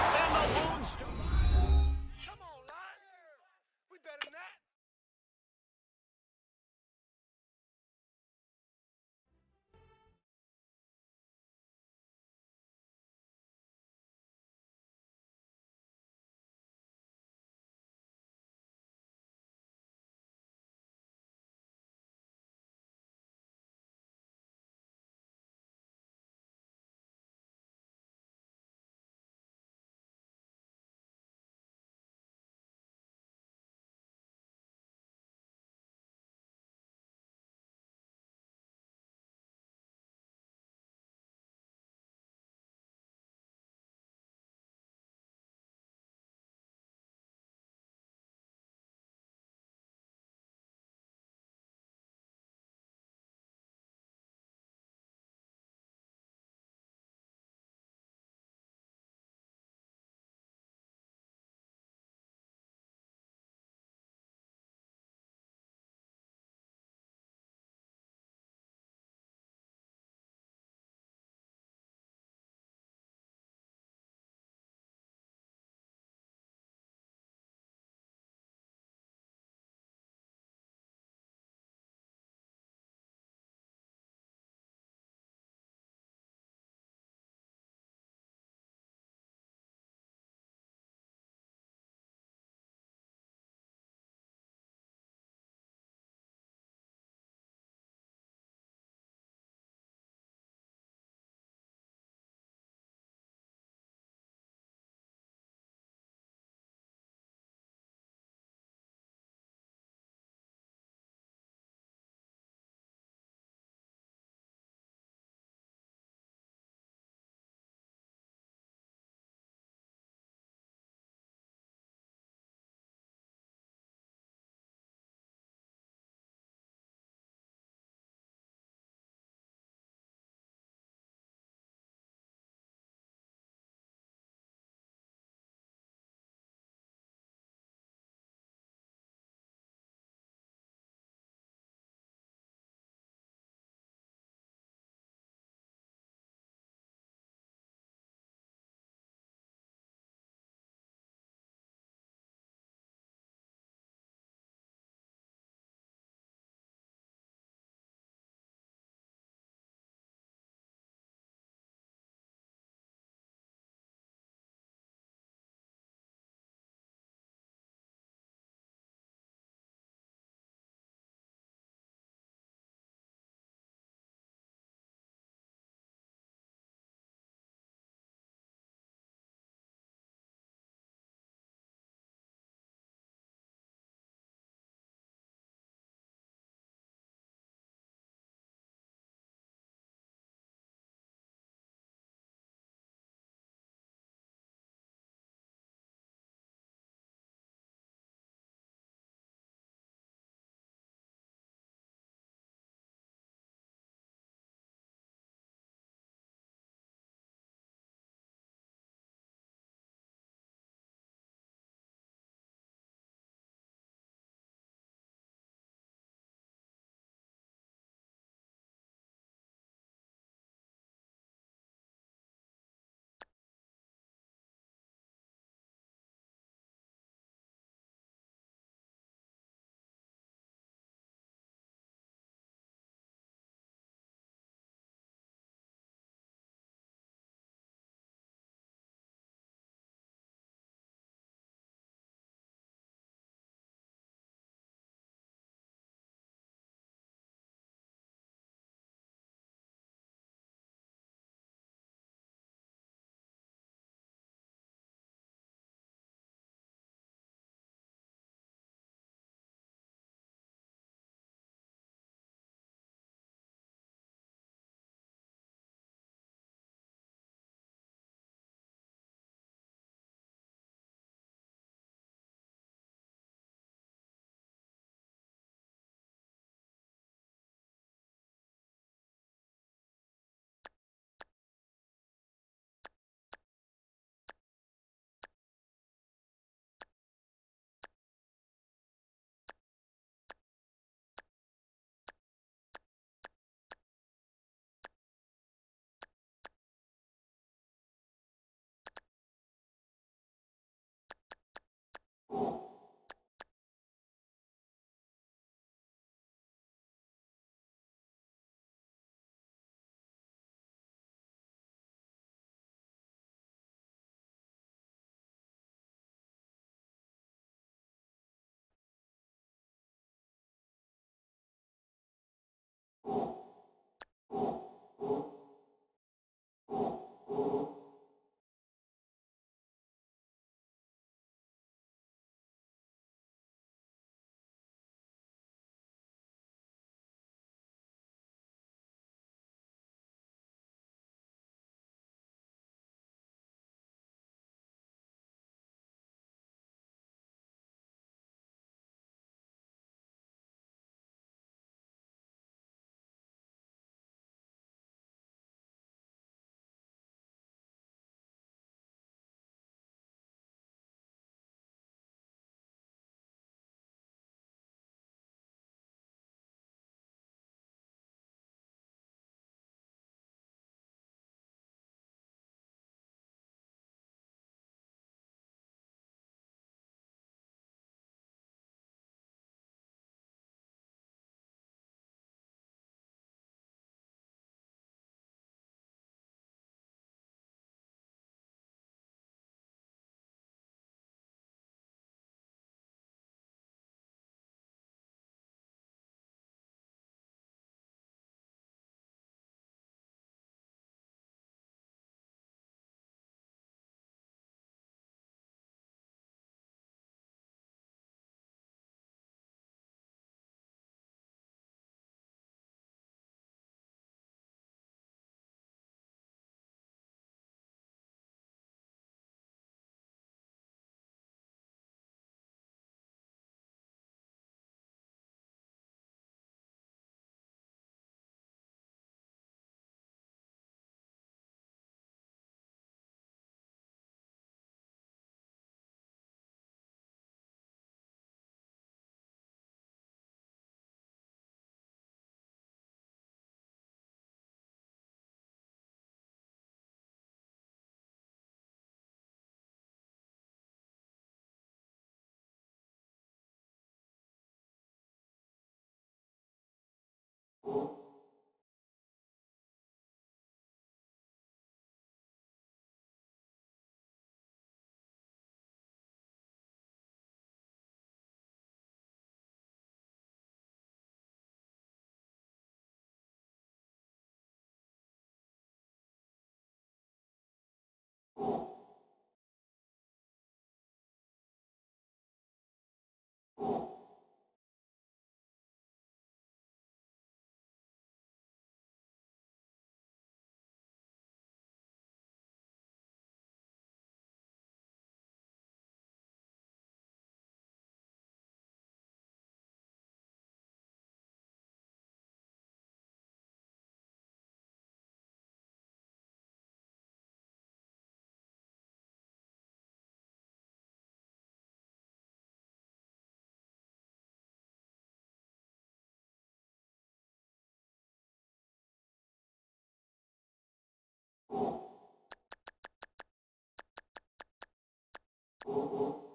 4.